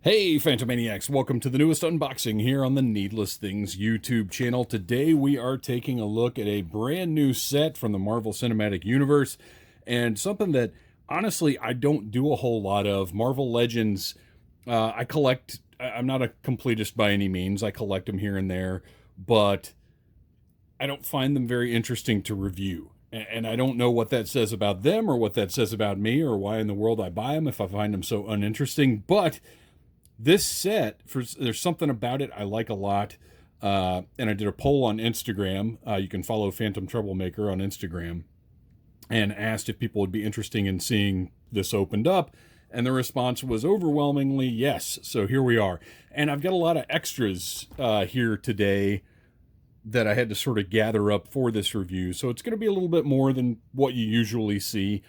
Hey Phantomaniacs, welcome to the newest unboxing here on the Needless Things YouTube channel. Today we are taking a look at a brand new set from the Marvel Cinematic Universe, and something that honestly I don't do a whole lot of. Marvel Legends, I collect. I'm not a completist by any means. I collect them here and there, but I don't find them very interesting to review. And I don't know what that says about them or what that says about me or why in the world I buy them if I find them so uninteresting. But this set, there's something about it I like a lot, and I did a poll on Instagram. You can follow Phantom Troublemaker on Instagram, and asked if people would be interested in seeing this opened up, and the response was overwhelmingly yes. So here we are, and I've got a lot of extras here today that I had to sort of gather up for this review, so it's going to be a little bit more than what you usually see.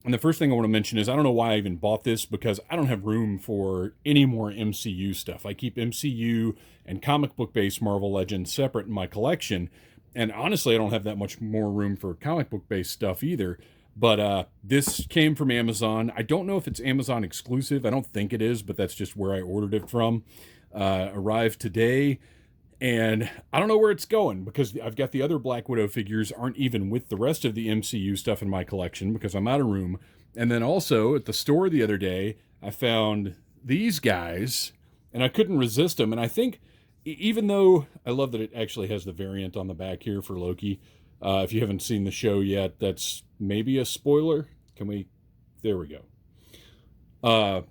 And the first thing I want to mention is I don't know why I even bought this, because I don't have room for any more MCU stuff. I keep MCU and comic book based Marvel Legends separate in my collection. And honestly, I don't have that much more room for comic book based stuff either. But this came from Amazon. I don't know if it's Amazon exclusive. I don't think it is, but that's just where I ordered it from. Arrived today. And I don't know where it's going, because I've got the other Black Widow figures aren't even with the rest of the MCU stuff in my collection because I'm out of room. And then also at the store the other day, I found these guys and I couldn't resist them. And I think even though I love that it actually has the variant on the back here for Loki, if you haven't seen the show yet, that's maybe a spoiler. There we go.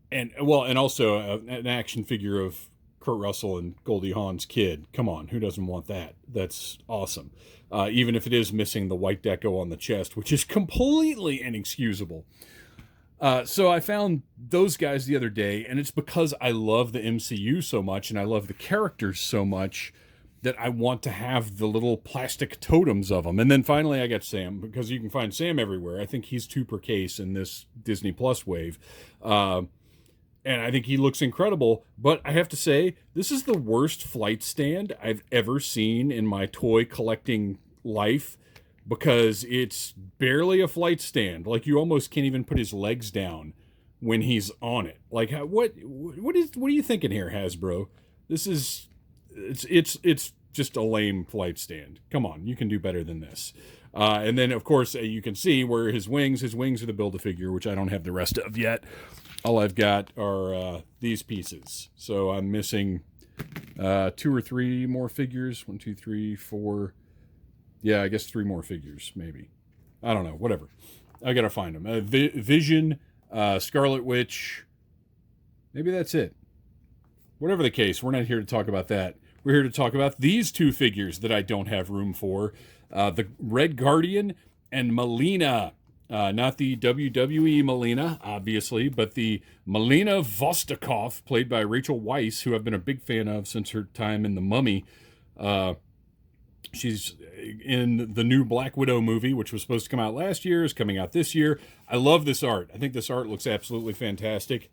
And also an action figure of Kurt Russell and Goldie Hawn's kid. Come on, who doesn't want that? That's awesome. Even if it is missing the white deco on the chest, which is completely inexcusable. So I found those guys the other day, and it's because I love the MCU so much, and I love the characters so much, that I want to have the little plastic totems of them. And then finally I got Sam, because you can find Sam everywhere. I think he's 2 per case in this Disney Plus wave. And I think he looks incredible, but I have to say, this is the worst flight stand I've ever seen in my toy collecting life, because it's barely a flight stand. Like, you almost can't even put his legs down when he's on it. Like, what are you thinking here, Hasbro? It's just a lame flight stand. Come on, you can do better than this. And then, of course, you can see where his wings are the Build-A-Figure, which I don't have the rest of yet. All I've got are these pieces. So I'm missing 2 or 3 more figures. 1, 2, 3, 4. Yeah, I guess 3 more figures, maybe. I don't know, whatever. I gotta find them. Vision, Scarlet Witch. Maybe that's it. Whatever the case, we're not here to talk about that. We're here to talk about these 2 figures that I don't have room for. The Red Guardian and Melina. Not the WWE Melina, obviously, but the Melina Vostokoff, played by Rachel Weisz, who I've been a big fan of since her time in The Mummy. She's in the new Black Widow movie, which was supposed to come out last year, is coming out this year. I love this art. I think this art looks absolutely fantastic.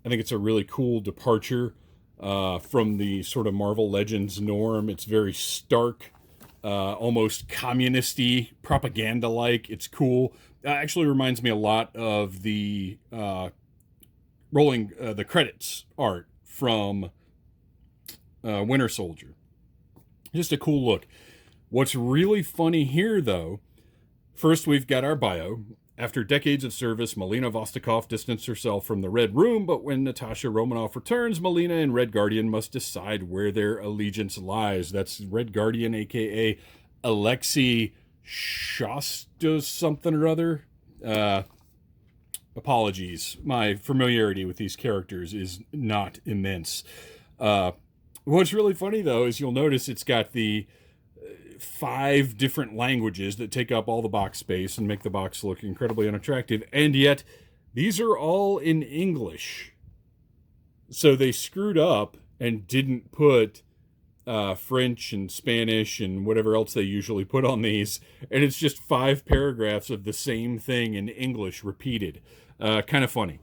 I think it's a really cool departure from the sort of Marvel Legends norm. It's very stark, almost communist-y, propaganda-like. It's cool. Actually reminds me a lot of the rolling the credits art from Winter Soldier. Just a cool look. What's really funny here, though, first we've got our bio. After decades of service, Melina Vostokoff distanced herself from the Red Room, but when Natasha Romanoff returns, Melina and Red Guardian must decide where their allegiance lies. That's Red Guardian, a.k.a. Alexei Shostas something or other. Apologies. My familiarity with these characters is not immense. What's really funny, though, is you'll notice it's got the 5 different languages that take up all the box space and make the box look incredibly unattractive, and yet these are all in English. So they screwed up and didn't put French and Spanish and whatever else they usually put on these, and it's just 5 paragraphs of the same thing in English repeated. Kind of funny.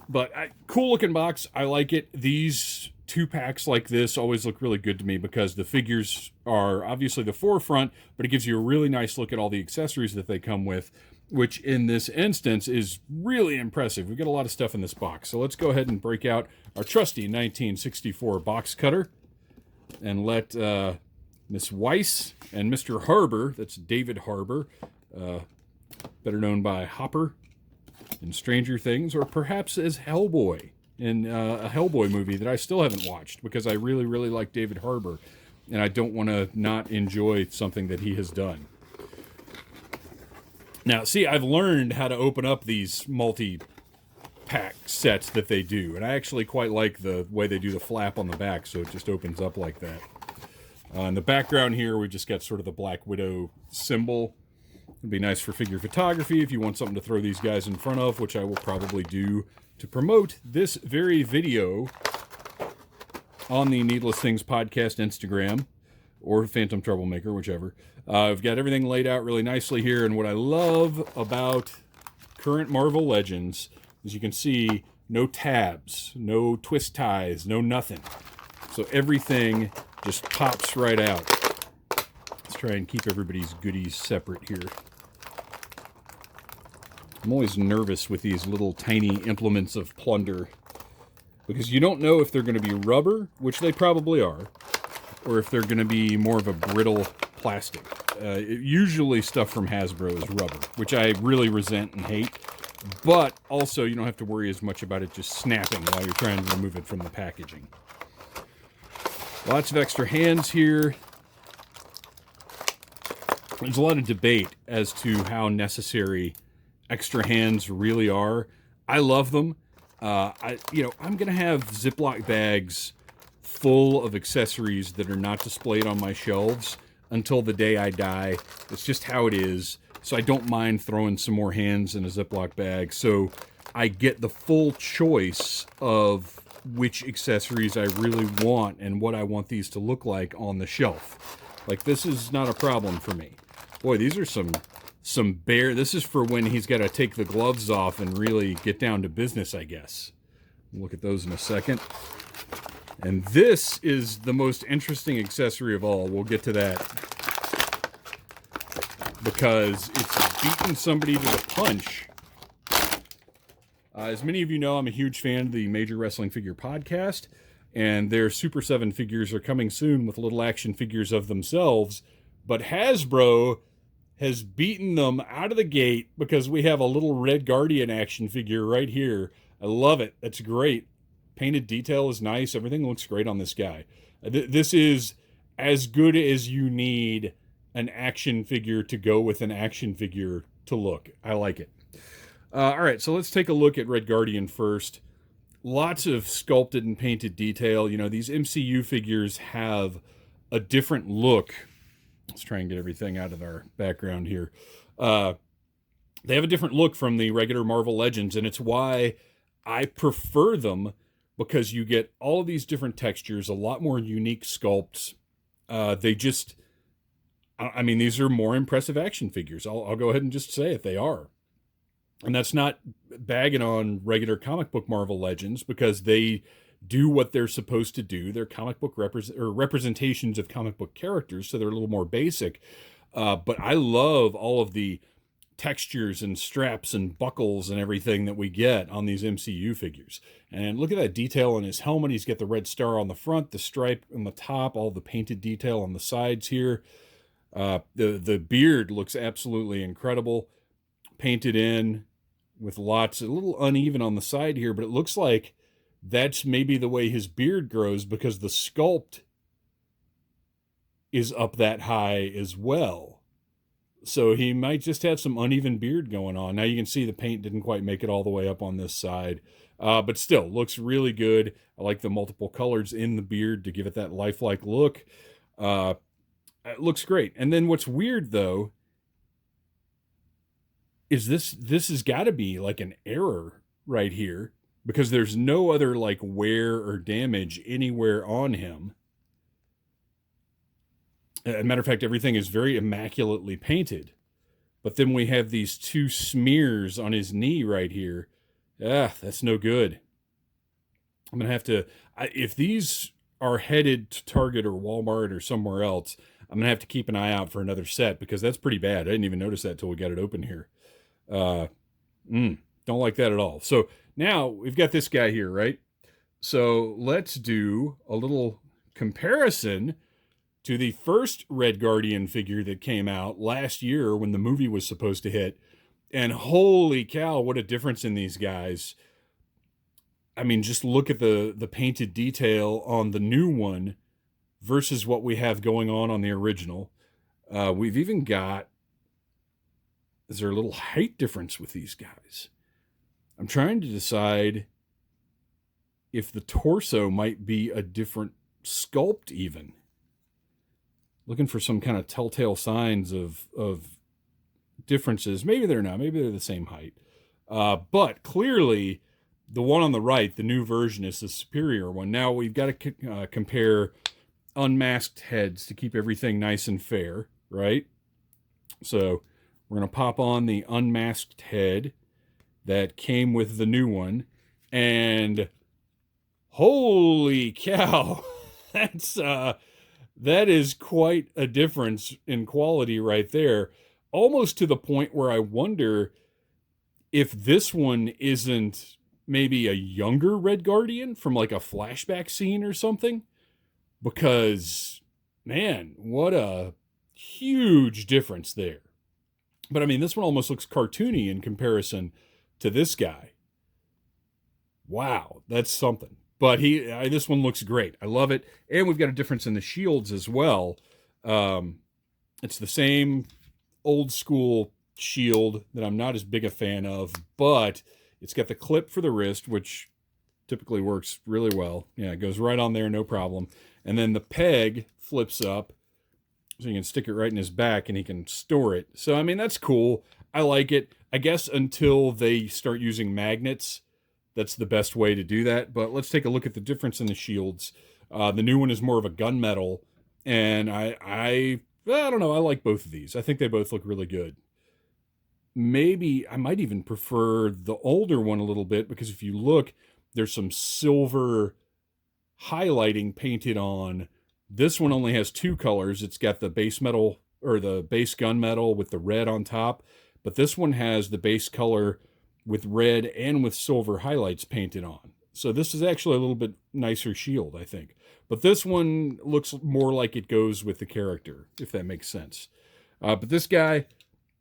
But cool looking box. I like it. These 2-packs like this always look really good to me because the figures are obviously the forefront, but it gives you a really nice look at all the accessories that they come with, which in this instance is really impressive. We've got a lot of stuff in this box. So let's go ahead and break out our trusty 1964 box cutter and let Miss Weiss and Mr. Harbour, that's David Harbour, better known by Hopper in Stranger Things, or perhaps as Hellboy in a Hellboy movie that I still haven't watched because I really, really like David Harbour, and I don't want to not enjoy something that he has done. Now, see, I've learned how to open up these multi-pack sets that they do, and I actually quite like the way they do the flap on the back, so it just opens up like that. In the background here, we just got sort of the Black Widow symbol. It'd be nice for figure photography if you want something to throw these guys in front of, which I will probably do to promote this very video on the Needless Things Podcast Instagram, or Phantom Troublemaker, whichever. I've got everything laid out really nicely here, and what I love about current Marvel Legends is you can see no tabs, no twist ties, no nothing. So everything just pops right out. Let's try and keep everybody's goodies separate here. I'm always nervous with these little tiny implements of plunder because you don't know if they're going to be rubber, which they probably are, or if they're going to be more of a brittle plastic. Usually stuff from Hasbro is rubber, which I really resent and hate, but also you don't have to worry as much about it just snapping while you're trying to remove it from the packaging. Lots of extra hands here. There's a lot of debate as to how necessary extra hands really are. I love them. I'm going to have Ziploc bags full of accessories that are not displayed on my shelves until the day I die. It's just how it is. So I don't mind throwing some more hands in a Ziploc bag. So I get the full choice of which accessories I really want and what I want these to look like on the shelf. Like, this is not a problem for me. Boy, these are some this is for when he's got to take the gloves off and really get down to business, I guess. We'll look at those in a second. And this is the most interesting accessory of all. We'll get to that because it's beating somebody to the punch. As many of you know, I'm a huge fan of the Major Wrestling Figure Podcast, and their Super 7 figures are coming soon with little action figures of themselves. But Hasbro has beaten them out of the gate because we have a little Red Guardian action figure right here. I love it. That's great. Painted detail is nice. Everything looks great on this guy. This is as good as you need an action figure to go with an action figure to look. I like it. All right, so let's take a look at Red Guardian first. Lots of sculpted and painted detail. You know, these MCU figures have a different look. Let's try and get everything out of our background here. They have a different look from the regular Marvel Legends, and it's why I prefer them, because you get all of these different textures, a lot more unique sculpts. These are more impressive action figures. I'll go ahead and just say it, they are. And that's not bagging on regular comic book Marvel Legends, because they do what they're supposed to do. They're comic book representations of comic book characters, so they're a little more basic. But I love all of the textures and straps and buckles and everything that we get on these MCU figures. And look at that detail on his helmet. He's got the red star on the front, the stripe on the top, all the painted detail on the sides here. The beard looks absolutely incredible. Painted in with lots, a little uneven on the side here, but it looks like that's maybe the way his beard grows, because the sculpt is up that high as well. So he might just have some uneven beard going on. Now you can see the paint didn't quite make it all the way up on this side, but still looks really good. I like the multiple colors in the beard to give it that lifelike look. It looks great. And then what's weird though is this has got to be like an error right here, because there's no other like wear or damage anywhere on him. As a matter of fact, everything is very immaculately painted. But then we have these two smears on his knee right here. That's no good. I'm going to have to, if these are headed to Target or Walmart or somewhere else, I'm going to have to keep an eye out for another set because that's pretty bad. I didn't even notice that till we got it open here. Uh, don't like that at all. So now we've got this guy here, right? So let's do a little comparison to the first Red Guardian figure that came out last year when the movie was supposed to hit. And holy cow, what a difference in these guys. I mean, just look at the painted detail on the new one versus what we have going on the original. We've even got, is there a little height difference with these guys? I'm trying to decide if the torso might be a different sculpt even. Looking for some kind of telltale signs of differences. Maybe they're not. Maybe they're the same height. But clearly, the one on the right, the new version, is the superior one. Now we've got to compare unmasked heads to keep everything nice and fair, right? So we're going to pop on the unmasked head that came with the new one. And holy cow, that is quite a difference in quality right there. Almost to the point where I wonder if this one isn't maybe a younger Red Guardian from like a flashback scene or something. Because, man, what a huge difference there. But I mean, this one almost looks cartoony in comparison to this guy. Wow, that's something. But this one looks great. I love it. And we've got a difference in the shields as well. It's the same old school shield that I'm not as big a fan of, but it's got the clip for the wrist, which typically works really well. Yeah, it goes right on there, no problem. And then the peg flips up so you can stick it right in his back and he can store it. So, I mean, that's cool. I like it. I guess until they start using magnets, that's the best way to do that. But let's take a look at the difference in the shields. The new one is more of a gunmetal, and I don't know. I like both of these. I think they both look really good. Maybe I might even prefer the older one a little bit because if you look, there's some silver highlighting painted on. This one only has two colors. It's got the base metal or the base gunmetal with the red on top, but this one has the base color with red and with silver highlights painted on. So this is actually a little bit nicer shield, I think. But this one looks more like it goes with the character, if that makes sense. But this guy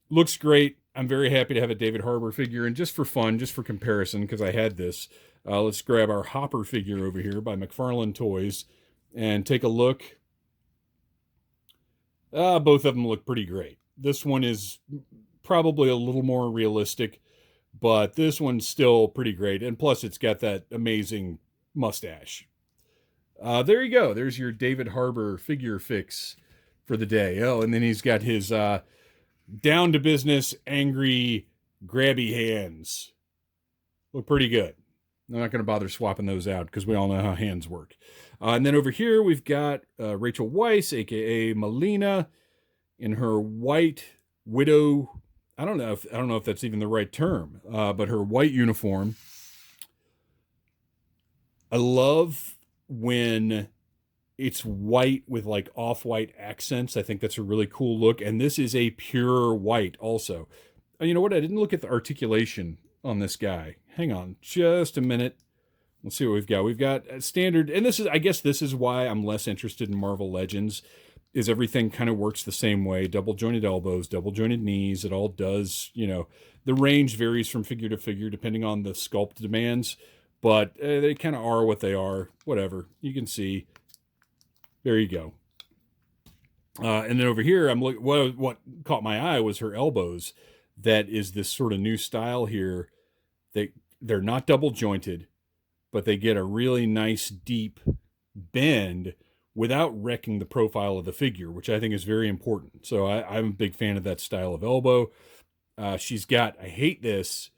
looks great. I'm very happy to have a David Harbour figure. And just for fun, just for comparison, because I had this, let's grab our Hopper figure over here by McFarlane Toys and take a look. Both of them look pretty great. This one is probably a little more realistic, but this one's still pretty great. And plus, it's got that amazing mustache. There you go. There's your David Harbour figure fix for the day. Oh, and then he's got his down to business, angry, grabby hands. Look pretty good. I'm not going to bother swapping those out because we all know how hands work. And then over here, we've got Rachel Weisz, a.k.a. Melina, in her white widow. I don't know if that's even the right term, but her white uniform. I love when it's white with like off-white accents. I think that's a really cool look. And this is a pure white also. You know what? I didn't look at the articulation on this guy. Hang on just a minute. Let's see what we've got. We've got a standard, and I guess this is why I'm less interested in Marvel Legends, is everything kind of works the same way. Double jointed elbows, double jointed knees. It all does, the range varies from figure to figure depending on the sculpt demands, but they kind of are what they are. Whatever. You can see. There you go. And then over here, I'm looking. What caught my eye was her elbows. That is this sort of new style here. They're not double jointed, but they get a really nice deep bend without wrecking the profile of the figure, which I think is very important. So I'm a big fan of that style of elbow. She's got, I hate this.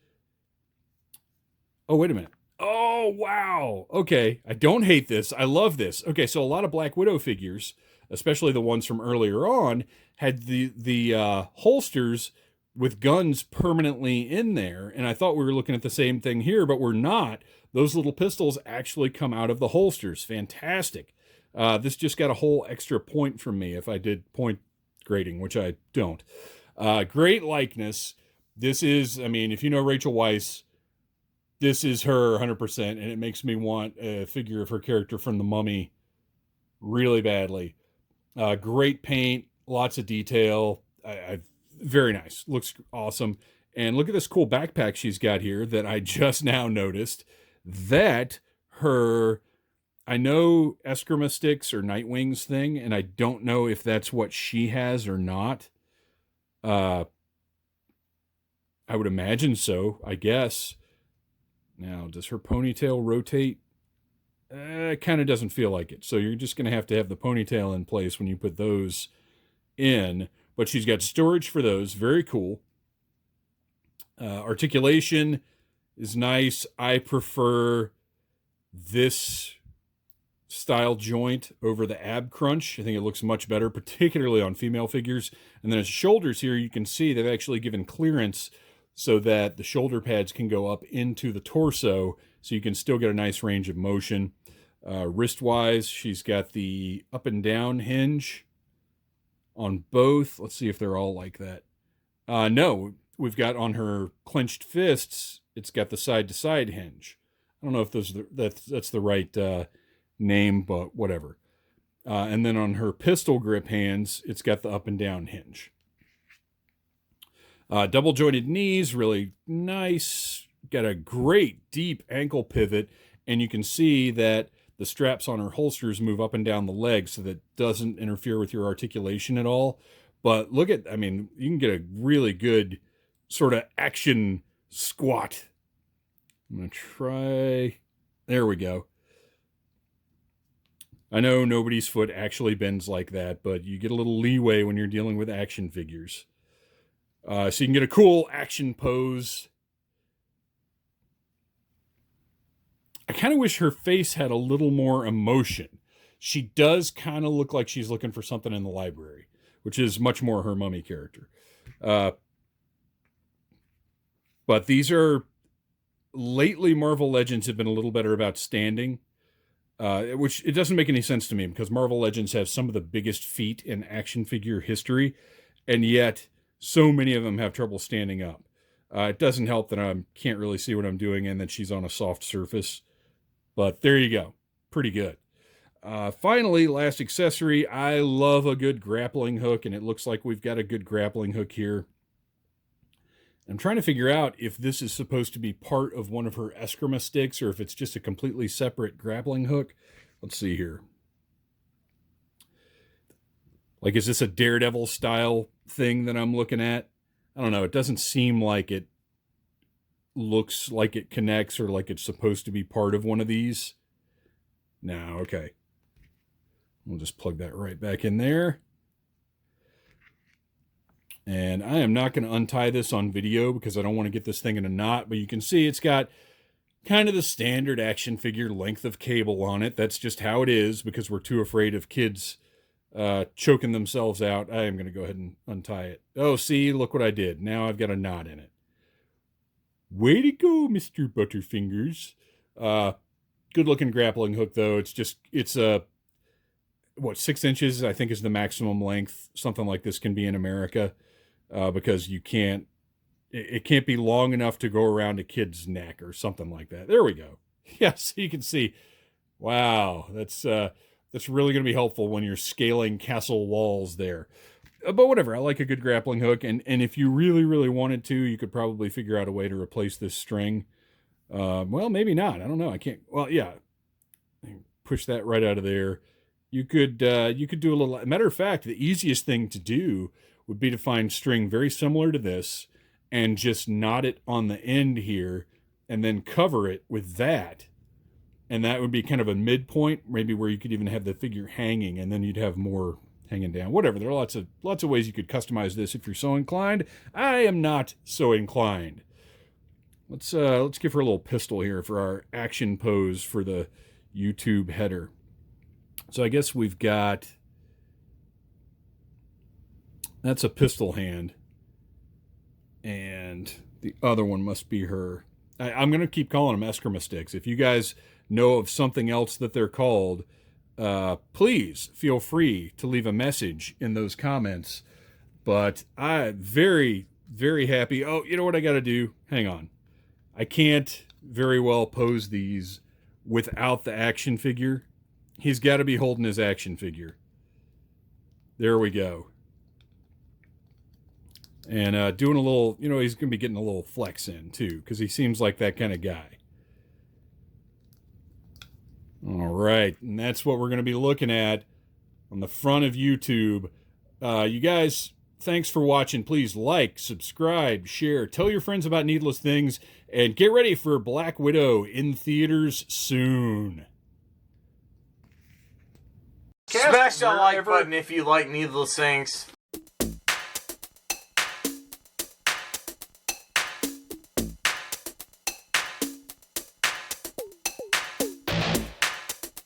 Oh, wait a minute. Oh, wow. Okay. I don't hate this. I love this. Okay. So a lot of Black Widow figures, especially the ones from earlier on, had the holsters with guns permanently in there. And I thought we were looking at the same thing here, but we're not. Those little pistols actually come out of the holsters. Fantastic. This just got a whole extra point from me if I did point grading, which I don't. Great likeness. This is, I mean, if you know Rachel Weisz, this is her 100%, and it makes me want a figure of her character from The Mummy really badly. Great paint, lots of detail. Very nice. Looks awesome. And look at this cool backpack she's got here that I just now noticed. That her, I know Eskrima sticks or Nightwings thing, and I don't know if that's what she has or not. I would imagine so, I guess. Now, does her ponytail rotate? It kind of doesn't feel like it. So you're just going to have the ponytail in place when you put those in. But she's got storage for those. Very cool. Articulation is nice. I prefer this style joint over the ab crunch. I think it looks much better, particularly on female figures. And then his shoulders here, you can see they've actually given clearance so that the shoulder pads can go up into the torso, so you can still get a nice range of motion. Wrist-wise, she's got the up and down hinge on both. Let's see if they're all like that. No, we've got on her clenched fists, it's got the side-to-side hinge. I don't know if that's the right name, but whatever. And then on her pistol grip hands, it's got the up and down hinge. Double jointed knees, really nice. Got a great deep ankle pivot, and you can see that the straps on her holsters move up and down the legs so that doesn't interfere with your articulation at all. But look at, I mean, you can get a really good sort of action squat. I'm going to try, there we go. I know nobody's foot actually bends like that, but you get a little leeway when you're dealing with action figures. So you can get a cool action pose. I kind of wish her face had a little more emotion. She does kind of look like she's looking for something in the library, which is much more her Mummy character. But these are, lately Marvel Legends have been a little better about standing, which it doesn't make any sense to me because Marvel Legends have some of the biggest feet in action figure history, and yet so many of them have trouble standing up. It doesn't help that I can't really see what I'm doing and that she's on a soft surface. But there you go. Pretty good. Finally, last accessory. I love a good grappling hook, and it looks like we've got a good grappling hook here. I'm trying to figure out if this is supposed to be part of one of her Eskrima sticks or if it's just a completely separate grappling hook. Let's see here. Like, is this a Daredevil style thing that I'm looking at? I don't know. It doesn't seem like it looks like it connects or like it's supposed to be part of one of these. No, okay. We'll just plug that right back in there. And I am not going to untie this on video because I don't want to get this thing in a knot, but you can see it's got kind of the standard action figure length of cable on it. That's just how it is because we're too afraid of kids choking themselves out. I am going to go ahead and untie it. Oh, see, look what I did. Now I've got a knot in it. Way to go, Mr. Butterfingers. Good looking grappling hook though. It's what, 6 inches, I think is the maximum length. Something like this can be in America because it can't be long enough to go around a kid's neck or something like that. There we go. Yeah, so you can see, wow, that's really going to be helpful when you're scaling castle walls there. But whatever, I like a good grappling hook, and if you really, really wanted to, you could probably figure out a way to replace this string. Well, maybe not. I don't know. I can't. Well, yeah. Push that right out of there. You could do a little. Matter of fact, the easiest thing to do would be to find string very similar to this, and just knot it on the end here, and then cover it with that. And that would be kind of a midpoint, maybe where you could even have the figure hanging, and then you'd have more hanging down. Whatever. There are lots of ways you could customize this if you're so inclined. I am not so inclined. Let's give her a little pistol here for our action pose for the YouTube header. So I guess we've got, that's a pistol hand. And the other one must be her. I'm going to keep calling them Eskrima sticks. If you guys know of something else that they're called, please feel free to leave a message in those comments. But I'm very, very happy. Oh, you know what I got to do? Hang on. I can't very well pose these without the action figure. He's got to be holding his action figure. There we go. And doing a little, you know, he's going to be getting a little flex in too, because he seems like that kind of guy. All right, and that's what we're going to be looking at on the front of YouTube. You guys, thanks for watching. Please like, subscribe, share, tell your friends about Needless Things, and get ready for Black Widow in theaters soon. Smash that like button if you like Needless Things.